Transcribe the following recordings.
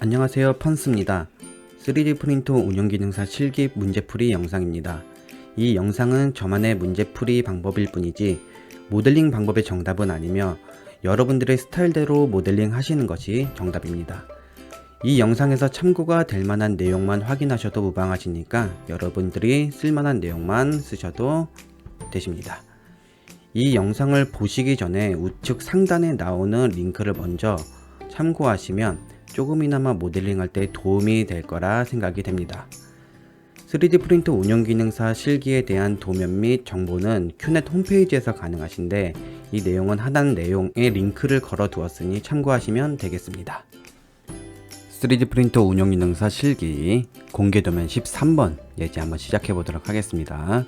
안녕하세요, 펀스입니다. 3D 프린터 운영기능사 실기 문제풀이 영상입니다. 이 영상은 저만의 문제풀이 방법일 뿐이지 모델링 방법의 정답은 아니며 여러분들의 스타일대로 모델링 하시는 것이 정답입니다. 이 영상에서 참고가 될 만한 내용만 확인하셔도 무방하시니까 여러분들이 쓸만한 내용만 쓰셔도 되십니다. 이 영상을 보시기 전에 우측 상단에 나오는 링크를 먼저 참고하시면 조금이나마 모델링 할 때 도움이 될 거라 생각이 됩니다. 3D 프린터 운영기능사 실기에 대한 도면 및 정보는 큐넷 홈페이지에서 가능하신데 이 내용은 하단 내용에 링크를 걸어 두었으니 참고하시면 되겠습니다. 3D 프린터 운영기능사 실기 공개 도면 13번 예제 한번 시작해 보도록 하겠습니다.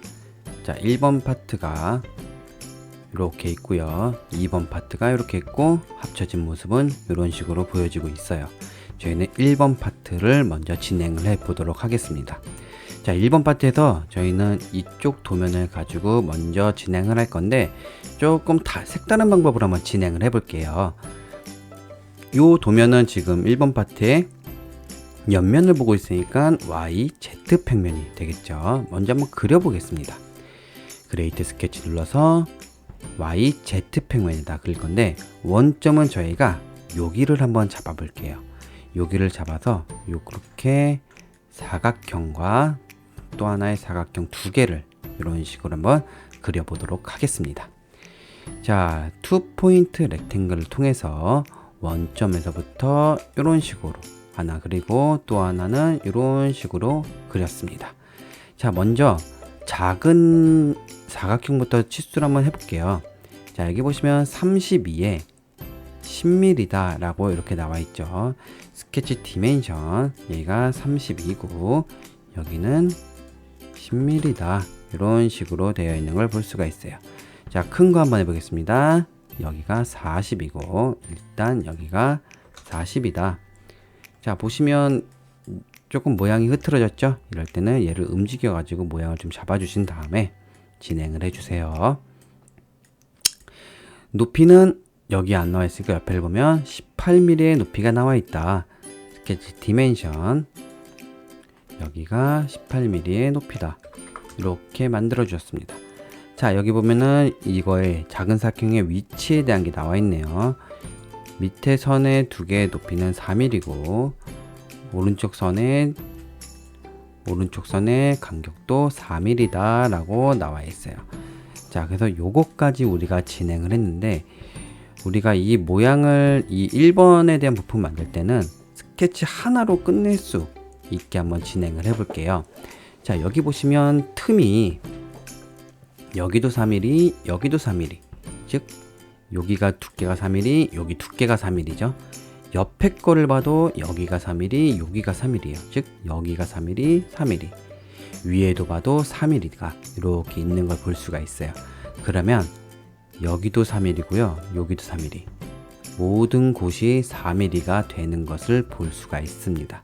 자, 1번 파트가 이렇게 있고요. 2번 파트가 이렇게 있고 합쳐진 모습은 이런 식으로 보여지고 있어요. 저희는 1번 파트를 먼저 진행을 해 보도록 하겠습니다. 자, 1번 파트에서 저희는 이쪽 도면을 가지고 먼저 진행을 할 건데 조금 색다른 방법으로 한번 진행을 해 볼게요. 이 도면은 지금 1번 파트에 옆면을 보고 있으니까 Y, Z 평면이 되겠죠. 먼저 한번 그려 보겠습니다. 크리에이트 스케치 눌러서 Y, Z 평면에다 그릴 건데 원점은 저희가 여기를 한번 잡아 볼게요. 여기를 잡아서 이렇게 사각형과 또 하나의 사각형 두 개를 이런 식으로 한번 그려 보도록 하겠습니다. 자, 투 포인트 렉탱글을 통해서 원점에서부터 이런 식으로 하나 그리고 또 하나는 이런 식으로 그렸습니다. 자, 먼저 작은 사각형부터 치수를 한번 해볼게요. 자, 여기 보시면 32에 10mm다 라고 이렇게 나와 있죠. 스케치 디멘션 얘가 32고 여기는 10mm다 이런 식으로 되어 있는 걸 볼 수가 있어요. 자, 큰 거 한번 해보겠습니다. 여기가 40이고 일단 여기가 40이다. 자, 보시면 조금 모양이 흐트러졌죠? 이럴 때는 얘를 움직여 가지고 모양을 좀 잡아 주신 다음에 진행을 해 주세요. 높이는 여기 안 나와 있으니까 옆에를 보면 18mm의 높이가 나와 있다. 스케치 디멘션 여기가 18mm의 높이다. 이렇게 만들어 주었습니다. 자, 여기 보면은 이거의 작은 사각형의 위치에 대한 게 나와 있네요. 밑에 선의 두 개의 높이는 4mm고 오른쪽 선의 간격도 4mm다 라고 나와 있어요. 자, 그래서 요거까지 우리가 진행을 했는데 우리가 이 모양을 이 1번에 대한 부품 만들 때는 스케치 하나로 끝낼 수 있게 한번 진행을 해 볼게요. 자, 여기 보시면 틈이 여기도 4mm 여기도 4mm 즉 여기가 두께가 4mm 여기 두께가 4mm죠. 옆에 거를 봐도 여기가 4mm 여기가 4mm예요. 즉 여기가 4mm 4mm 위에도 봐도 4mm가 이렇게 있는 걸 볼 수가 있어요. 그러면 여기도 4mm고요 여기도 4mm 모든 곳이 4mm가 되는 것을 볼 수가 있습니다.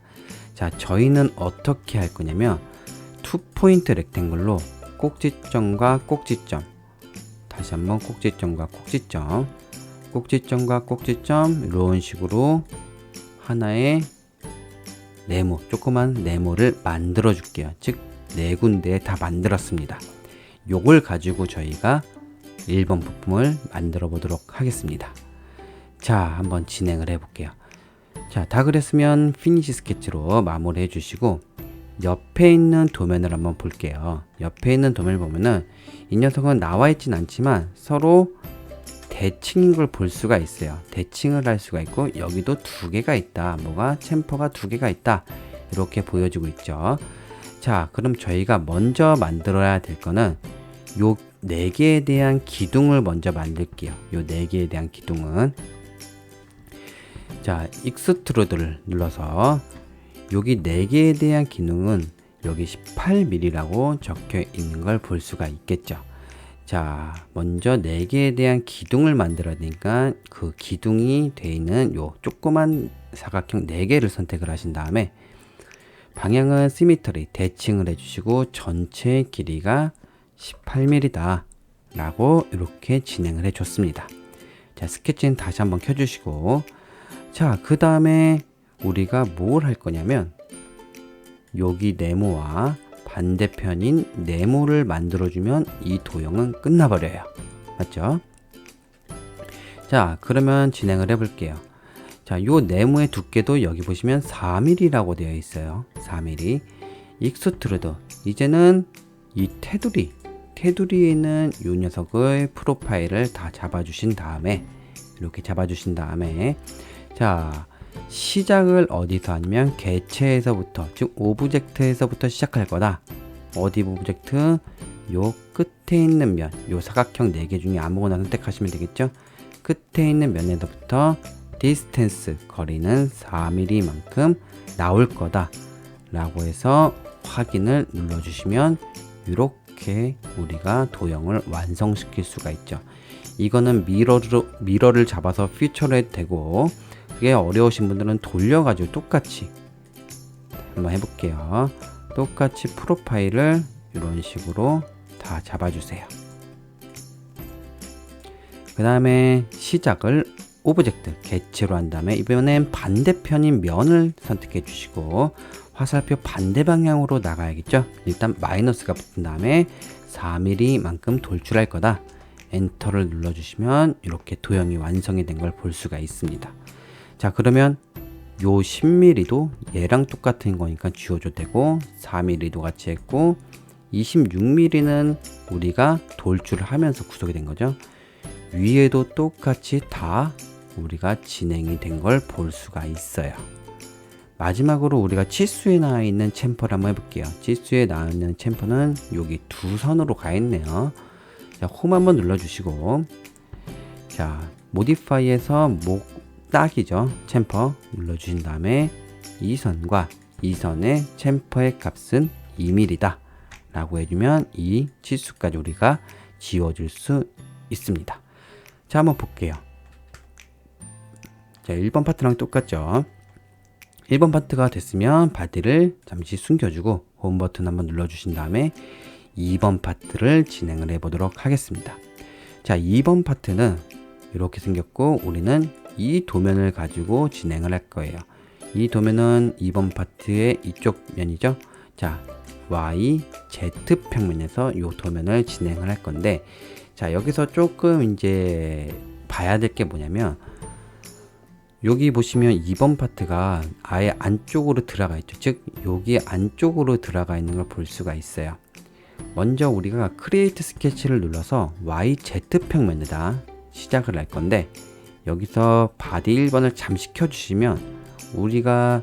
자, 저희는 어떻게 할 거냐면 투 포인트 렉탱글로 꼭지점과 꼭지점 다시 한번 꼭지점과 꼭지점 꼭지점과 꼭지점 이런 식으로 하나의 네모 조그만 네모를 만들어 줄게요. 즉 네 군데 다 만들었습니다. 요걸 가지고 저희가 1번 부품을 만들어 보도록 하겠습니다. 자, 한번 진행을 해 볼게요. 자, 다 그랬으면 피니시 스케치로 마무리 해 주시고 옆에 있는 도면을 한번 볼게요. 옆에 있는 도면을 보면은 이 녀석은 나와 있진 않지만 서로 대칭인 걸 볼 수가 있어요. 대칭을 할 수가 있고 여기도 두 개가 있다. 뭐가 챔퍼가 두 개가 있다. 이렇게 보여지고 있죠. 자, 그럼 저희가 먼저 만들어야 될 거는 요 네 개에 대한 기둥을 먼저 만들게요. 요 네 개에 대한 기둥은 자, 익스트루드를 눌러서 여기 네 개에 대한 기둥은 여기 18mm라고 적혀 있는 걸 볼 수가 있겠죠. 자, 먼저 4개에 대한 기둥을 만들어야 되니까 그 기둥이 되어 있는 요 조그만 사각형 4개를 선택을 하신 다음에 방향은 시미터리 대칭을 해주시고 전체 길이가 18mm다 라고 이렇게 진행을 해 줬습니다. 자, 스케치는 다시 한번 켜주시고 자, 그 다음에 우리가 뭘 할 거냐면 여기 네모와 반대편인 네모를 만들어주면 이 도형은 끝나버려요. 맞죠? 자, 그러면 진행을 해볼게요. 자, 요 네모의 두께도 여기 보시면 4mm라고 되어 있어요. 4mm. 익스트루드. 이제는 이 테두리에 있는 이 녀석의 프로파일을 다 잡아주신 다음에, 이렇게 잡아주신 다음에, 자, 시작을 어디서 하냐면 개체에서부터, 즉 오브젝트에서부터 시작할 거다. 어디 오브젝트? 요 끝에 있는 면, 요 사각형 4개 중에 아무거나 선택하시면 되겠죠. 끝에 있는 면에서부터 디스텐스, 거리는 4mm만큼 나올 거다 라고 해서 확인을 눌러주시면 이렇게 우리가 도형을 완성시킬 수가 있죠. 이거는 미러를 잡아서 퓨처를 해도 되고, 그게 어려우신 분들은 돌려가지고 똑같이 한번 해볼게요. 똑같이 프로파일을 이런 식으로 다 잡아주세요. 그 다음에 시작을 오브젝트, 개체로 한 다음에 이번엔 반대편인 면을 선택해 주시고 화살표 반대 방향으로 나가야겠죠. 일단 마이너스가 붙은 다음에 4mm만큼 돌출할 거다. 엔터를 눌러주시면 이렇게 도형이 완성이 된 걸 볼 수가 있습니다. 자, 그러면 요 10mm도 얘랑 똑같은 거니까 지워줘도 되고, 4mm도 같이 했고, 26mm는 우리가 돌출을 하면서 구속이 된 거죠. 위에도 똑같이 다 우리가 진행이 된 걸 볼 수가 있어요. 마지막으로 우리가 치수에 나와 있는 챔퍼를 한번 해볼게요. 치수에 나와 있는 챔퍼는 여기 두 선으로 가 있네요. 자, 홈 한번 눌러주시고, 자, 모디파이에서 딱이죠. 챔퍼 눌러주신 다음에 이 선과 이 선의 챔퍼의 값은 2mm다 라고 해주면 이 치수까지 우리가 지워줄 수 있습니다. 자, 한번 볼게요. 자, 1번 파트랑 똑같죠. 1번 파트가 됐으면 바디를 잠시 숨겨주고 홈 버튼 한번 눌러주신 다음에 2번 파트를 진행을 해보도록 하겠습니다. 자, 2번 파트는 이렇게 생겼고 우리는 이 도면을 가지고 진행을 할 거예요. 이 도면은 2번 파트의 이쪽 면이죠. 자, Y, Z 평면에서 이 도면을 진행을 할 건데, 자, 여기서 조금 이제 봐야 될 게 뭐냐면, 여기 보시면 2번 파트가 아예 안쪽으로 들어가 있죠. 즉, 여기 안쪽으로 들어가 있는 걸 볼 수가 있어요. 먼저 우리가 크리에이트 스케치를 눌러서 YZ 평면에다 시작을 할 건데, 여기서 바디 1번을 잠시 켜주시면 우리가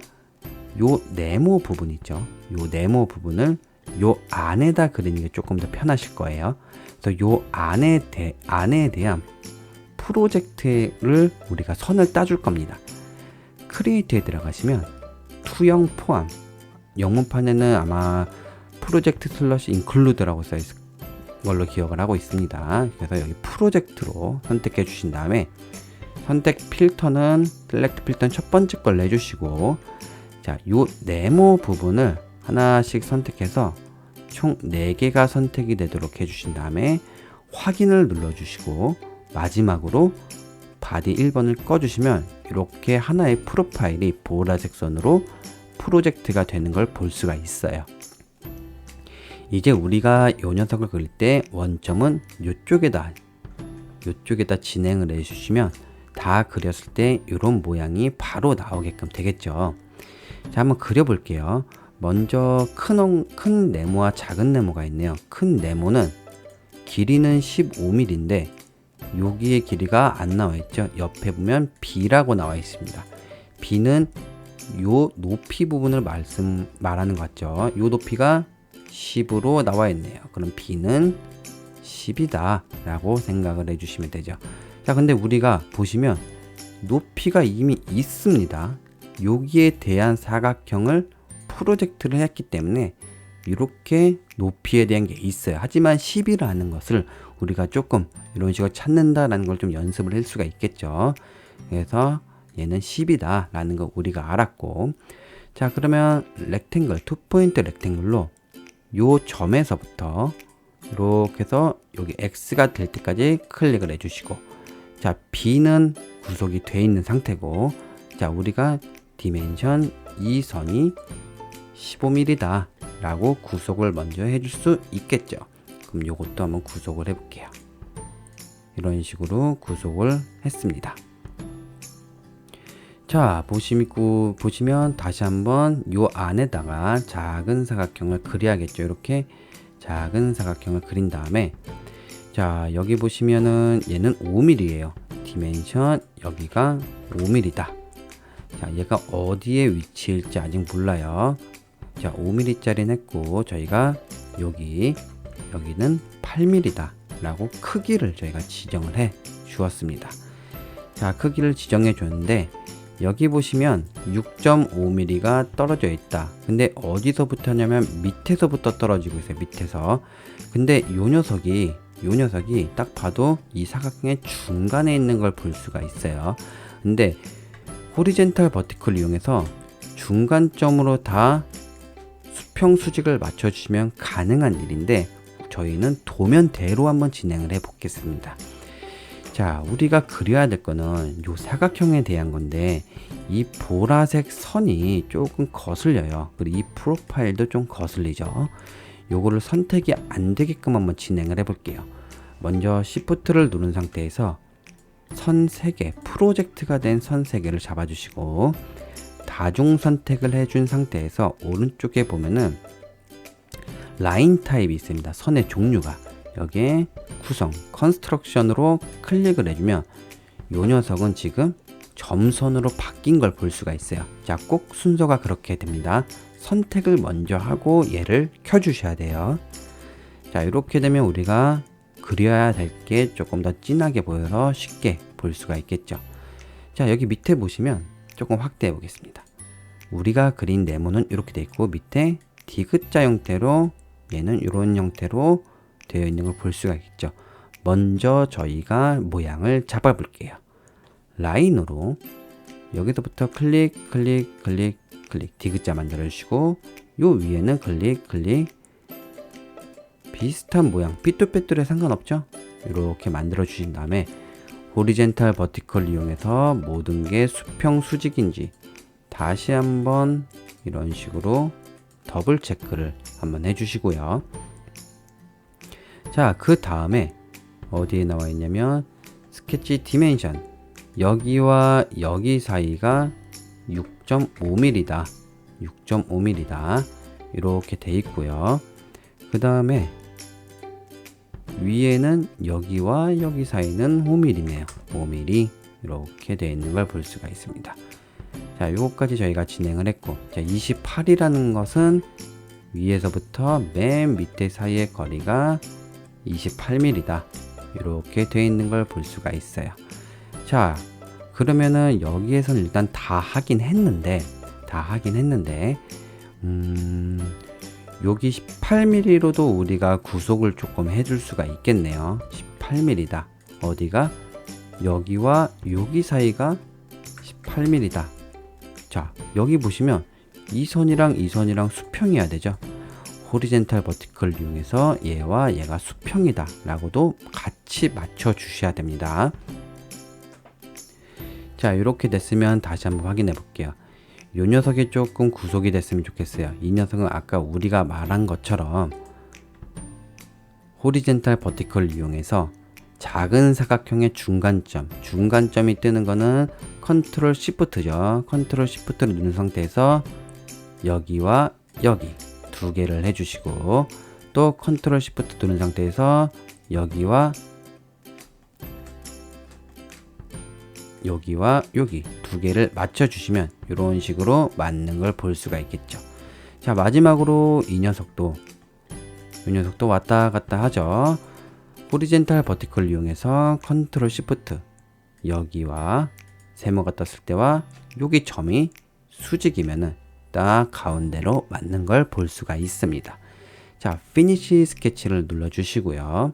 요 네모 부분 있죠. 요 네모 부분을 요 안에다 그리는 게 조금 더 편하실 거예요. 그래서 요 안에 대한 프로젝트를 우리가 선을 따줄 겁니다. 크리에이트에 들어가시면 투영 포함, 영문판에는 아마 프로젝트 슬러시 인클루드라고 써 있을 걸로 기억을 하고 있습니다. 그래서 여기 프로젝트로 선택해 주신 다음에 선택 필터는 셀렉트 필터는 첫 번째 걸 내주시고, 자, 요 네모 부분을 하나씩 선택해서 총 4개가 선택이 되도록 해주신 다음에 확인을 눌러주시고 마지막으로 바디 1번을 꺼주시면 이렇게 하나의 프로파일이 보라색 선으로 프로젝트가 되는 걸 볼 수가 있어요. 이제 우리가 이 녀석을 그릴 때 원점은 이쪽에다 진행을 해주시면 다 그렸을 때 이런 모양이 바로 나오게끔 되겠죠. 자, 한번 그려볼게요. 먼저 큰 네모와 작은 네모가 있네요. 큰 네모는 길이는 15mm인데 여기에 길이가 안 나와 있죠. 옆에 보면 B라고 나와 있습니다. B는 요 높이 부분을 말하는 것 같죠. 요 높이가 10으로 나와 있네요. 그럼 B는 10이다 라고 생각을 해주시면 되죠. 자, 근데 우리가 보시면 높이가 이미 있습니다. 여기에 대한 사각형을 프로젝트를 했기 때문에 이렇게 높이에 대한 게 있어요. 하지만 10이라는 것을 우리가 조금 이런 식으로 찾는다라는 걸 좀 연습을 할 수가 있겠죠. 그래서 얘는 10이다 라는 거 우리가 알았고, 자, 그러면 렉탱글, 투포인트 렉탱글로 요 점에서부터 이렇게 해서 여기 X가 될 때까지 클릭을 해주시고, 자, B는 구속이 되어 있는 상태고, 자, 우리가 디멘션 이 선이 15mm다 라고 구속을 먼저 해줄 수 있겠죠. 그럼 요것도 한번 구속을 해볼게요. 이런 식으로 구속을 했습니다. 자, 보시면 다시 한번 요 안에다가 작은 사각형을 그려야겠죠. 이렇게 작은 사각형을 그린 다음에, 자, 여기 보시면은 얘는 5mm예요. 디멘션 여기가 5mm다. 자, 얘가 어디에 위치일지 아직 몰라요. 자, 5mm짜리 냈고, 저희가 여기는 8mm다 라고 크기를 저희가 지정을 해 주었습니다. 자, 크기를 지정해 줬는데, 여기 보시면 6.5mm가 떨어져 있다. 근데 어디서부터냐면 밑에서부터 떨어지고 있어요. 밑에서. 근데 요 녀석이 딱 봐도 이 사각형의 중간에 있는 걸 볼 수가 있어요. 근데 호리젠탈 버티컬을 이용해서 중간점으로 다 수평 수직을 맞춰주시면 가능한 일인데, 저희는 도면대로 한번 진행을 해 보겠습니다. 자, 우리가 그려야 될 거는 요 사각형에 대한 건데, 이 보라색 선이 조금 거슬려요. 그리고 이 프로파일도 좀 거슬리죠. 요거를 선택이 안 되게끔 한번 진행을 해 볼게요. 먼저 Shift를 누른 상태에서 선 3개, 프로젝트가 된 선 3개를 잡아주시고, 다중 선택을 해준 상태에서 오른쪽에 보면은 라인 타입이 있습니다. 선의 종류가. 여기에 구성, 컨스트럭션으로 클릭을 해주면 요 녀석은 지금 점선으로 바뀐 걸 볼 수가 있어요. 자, 꼭 순서가 그렇게 됩니다. 선택을 먼저 하고 얘를 켜주셔야 돼요. 자, 이렇게 되면 우리가 그려야 될 게 조금 더 진하게 보여서 쉽게 볼 수가 있겠죠. 자, 여기 밑에 보시면 조금 확대해 보겠습니다. 우리가 그린 네모는 이렇게 되어 있고, 밑에 디귿자 형태로, 얘는 이런 형태로 되어 있는 걸 볼 수가 있겠죠. 먼저 저희가 모양을 잡아 볼게요. 라인으로 여기서부터 클릭 디귿자 만들어 주시고, 요 위에는 클릭 비슷한 모양, 삐뚤빼뚤에 상관없죠. 이렇게 만들어 주신 다음에 호리젠탈 버티컬 이용해서 모든 게 수평 수직인지 다시 한번 이런 식으로 더블 체크를 한번 해주시고요. 자, 그 다음에 어디에 나와 있냐면 스케치 디멘션, 여기와 여기 사이가 6.5mm다. 6.5mm다. 이렇게 돼 있고요. 그 다음에 위에는 여기와 여기 사이는 5mm네요. 5mm 이렇게 되어 있는 걸 볼 수가 있습니다. 자, 요거까지 저희가 진행을 했고, 자, 28이라는 것은 위에서부터 맨 밑에 사이의 거리가 28mm다. 이렇게 되어 있는 걸 볼 수가 있어요. 자, 그러면은 여기에서는 일단 다 하긴 했는데 여기 18mm로도 우리가 구속을 조금 해줄 수가 있겠네요. 18mm다. 어디가? 여기와 여기 사이가 18mm다. 자, 여기 보시면 이 선이랑 이 선이랑 수평이어야 되죠. 호리젠탈 버티컬 이용해서 얘와 얘가 수평이다 라고도 같이 맞춰 주셔야 됩니다. 자, 이렇게 됐으면 다시 한번 확인해 볼게요. 이 녀석이 조금 구속이 됐으면 좋겠어요. 이 녀석은 아까 우리가 말한 것처럼 호리젠탈 버티컬을 이용해서 작은 사각형의 중간점이 뜨는 거는 컨트롤 시프트죠. 컨트롤 시프트를 누른 상태에서 여기와 여기 두 개를 해주시고, 또 컨트롤 시프트 누른 상태에서 여기와 여기 두 개를 맞춰주시면 이런 식으로 맞는 걸 볼 수가 있겠죠. 자, 마지막으로 이 녀석도 왔다 갔다 하죠. 호리젠탈 버티컬을 이용해서 컨트롤 시프트, 여기와 세모가 떴을 때와 여기 점이 수직이면은 딱 가운데로 맞는 걸 볼 수가 있습니다. 자, 피니시 스케치를 눌러 주시고요.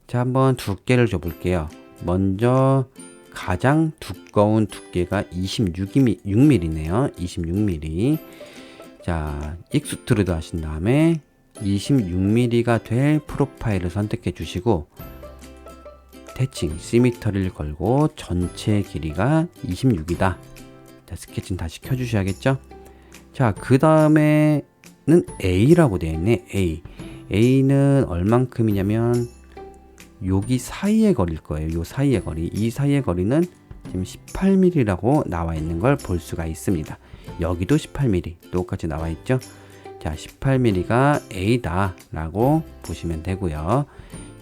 자, 한번 두께를 줘 볼게요. 먼저 가장 두꺼운 두께가 26mm네요. 26mm. 자, 익스트루드 하신 다음에 26mm가 될 프로파일을 선택해 주시고, 대칭 시미터리를 걸고 전체 길이가 26이다. 자, 스케치는 다시 켜주셔야겠죠. 자, 그 다음에는 A라고 되어 있네. A는 얼만큼이냐면 여기 사이의 거리일 거예요. 요 사이의 거리. 이 사이의 거리는 지금 18mm라고 나와 있는 걸 볼 수가 있습니다. 여기도 18mm 똑같이 나와 있죠. 자, 18mm가 A다 라고 보시면 되고요.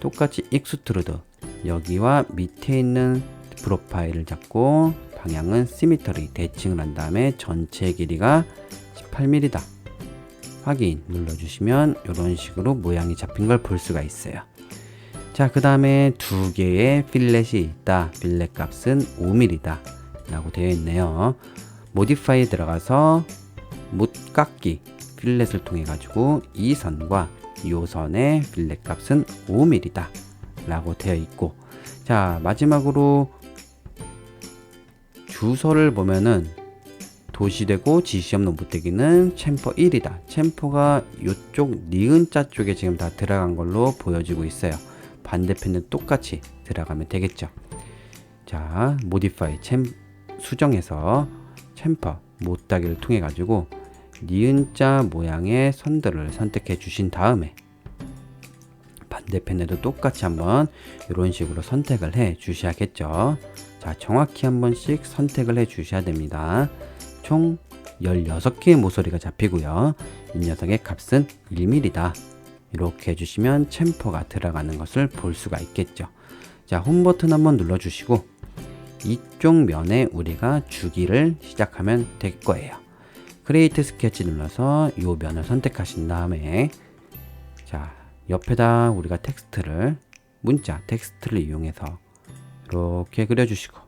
똑같이 익스트루드, 여기와 밑에 있는 프로파일을 잡고 방향은 시미터리, 대칭을 한 다음에 전체 길이가 18mm다. 확인 눌러주시면 이런 식으로 모양이 잡힌 걸 볼 수가 있어요. 자, 그 다음에 두 개의 필렛이 있다. 필렛 값은 5mm다 라고 되어 있네요. 모디파이에 들어가서 못깎기 필렛을 통해 가지고 이 선과 이 선의 필렛 값은 5mm다 라고 되어 있고, 자, 마지막으로 주소를 보면은 도시되고 지시 없는 못되기는 챔퍼 1이다. 챔퍼가 이쪽 니은자 쪽에 지금 다 들어간 걸로 보여지고 있어요. 반대편은 똑같이 들어가면 되겠죠. 자, 모디파이 수정해서 챔퍼 못따기를 통해 가지고 니은자 모양의 선들을 선택해 주신 다음에 반대편에도 똑같이 한번 이런 식으로 선택을 해 주셔야겠죠. 자, 정확히 한 번씩 선택을 해 주셔야 됩니다. 총 16개의 모서리가 잡히고요. 이 녀석의 값은 1mm다. 이렇게 해주시면 챔퍼가 들어가는 것을 볼 수가 있겠죠. 자, 홈 버튼 한번 눌러주시고 이쪽 면에 우리가 주기를 시작하면 될 거예요. 크리에이트 스케치 눌러서 이 면을 선택하신 다음에, 자, 옆에다 우리가 문자 텍스트를 이용해서 이렇게 그려주시고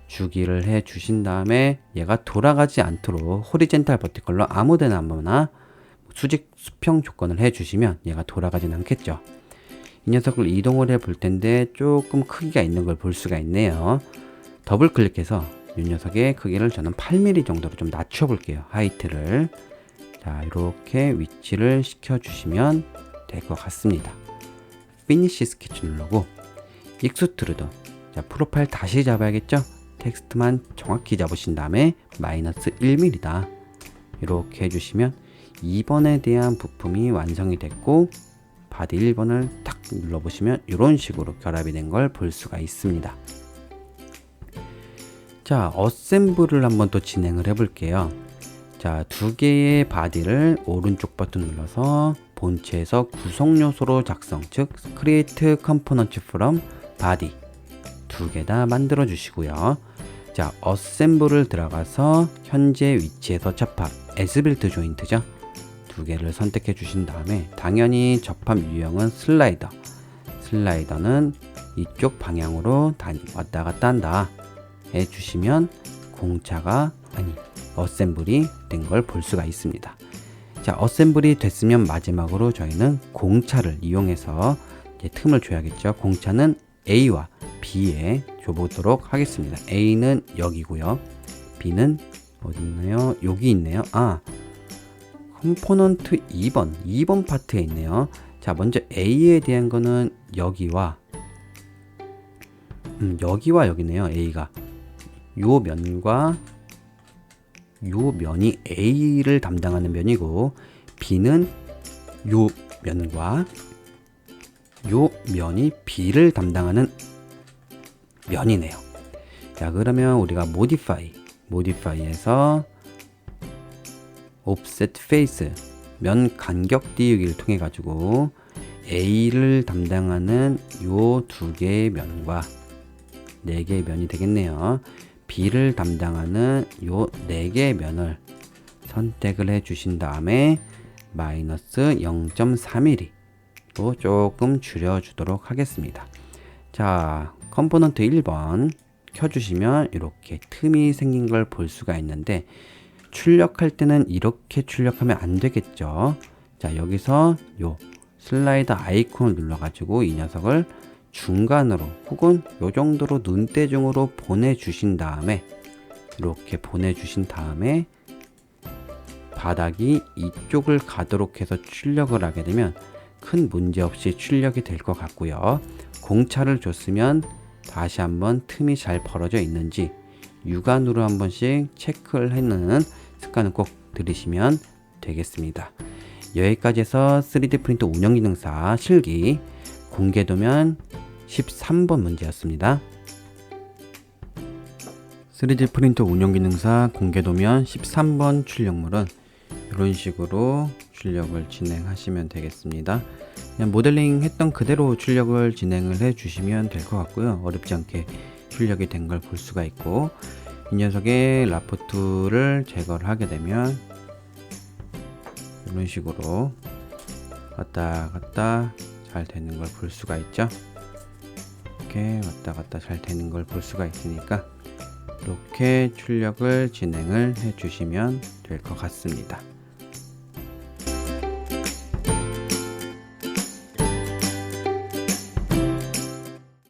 주기를 해 주신 다음에 얘가 돌아가지 않도록 호리젠탈 버티컬로 아무데나 한번나 수평 조건을 해 주시면 얘가 돌아가진 않겠죠. 이 녀석을 이동을 해 볼 텐데 조금 크기가 있는 걸 볼 수가 있네요. 더블 클릭해서 이 녀석의 크기를 저는 8mm 정도로 좀 낮춰 볼게요. 하이트를. 자, 이렇게 위치를 시켜 주시면 될 것 같습니다. 피니시 스케치 누르고 익스트루드, 자, 프로파일 다시 잡아야겠죠. 텍스트만 정확히 잡으신 다음에 마이너스 1mm다. 이렇게 해주시면 2번에 대한 부품이 완성이 됐고, 바디 1번을 탁 눌러보시면 이런 식으로 결합이 된 걸 볼 수가 있습니다. 자, 어셈블을 한번 또 진행을 해 볼게요. 자, 두 개의 바디를 오른쪽 버튼 눌러서 본체에서 구성 요소로 작성, 즉 Create Components from Body 두 개 다 만들어 주시고요. 자, 어셈블을 들어가서 현재 위치에서 접합, As-built joint죠. 두 개를 선택해 주신 다음에 당연히 접합 유형은 슬라이더는 이쪽 방향으로 왔다 갔다 한다 해주시면 어셈블이 된 걸 볼 수가 있습니다. 자, 어셈블이 됐으면 마지막으로 저희는 공차를 이용해서 이제 틈을 줘야겠죠. 공차는 A와 B에 줘보도록 하겠습니다. A는 여기고요. B는 어디 있나요? 여기 있네요. 컴포넌트 2번 파트에 있네요. 자, 먼저 A에 대한 거는 여기와 여기네요. A가 요 면과 요 면이 A를 담당하는 면이고, B는 요 면과 요 면이 B를 담당하는 면이네요. 자, 그러면 우리가 모디파이에서 offset face 면 간격 띄우기를 통해 가지고 A를 담당하는 요 두 개의 면과 네 개의 면이 되겠네요. B를 담당하는 요 네 개의 면을 선택을 해 주신 다음에 마이너스 0.3mm로 조금 줄여 주도록 하겠습니다. 자, 컴포넌트 1번 켜주시면 이렇게 틈이 생긴 걸 볼 수가 있는데, 출력할 때는 이렇게 출력하면 안 되겠죠. 자, 여기서 요 슬라이더 아이콘을 눌러 가지고 이 녀석을 중간으로 혹은 요 정도로 눈대중으로 보내주신 다음에, 이렇게 보내주신 다음에 바닥이 이쪽을 가도록 해서 출력을 하게 되면 큰 문제 없이 출력이 될 것 같고요. 공차를 줬으면 다시 한번 틈이 잘 벌어져 있는지 육안으로 한 번씩 체크를 해는 습관을 꼭 들이시면 되겠습니다. 여기까지 해서 3D 프린터 운영기능사 실기 공개도면 13번 문제였습니다. 3D 프린터 운영기능사 공개도면 13번 출력물은 이런 식으로 출력을 진행하시면 되겠습니다. 그냥 모델링 했던 그대로 출력을 진행을 해 주시면 될 것 같고요. 어렵지 않게 출력이 된 걸 볼 수가 있고, 이 녀석의 라포트를 제거를 하게 되면 이런 식으로 왔다 갔다 잘 되는 걸 볼 수가 있죠. 이렇게 왔다 갔다 잘 되는 걸 볼 수가 있으니까 이렇게 출력을 진행을 해 주시면 될 것 같습니다.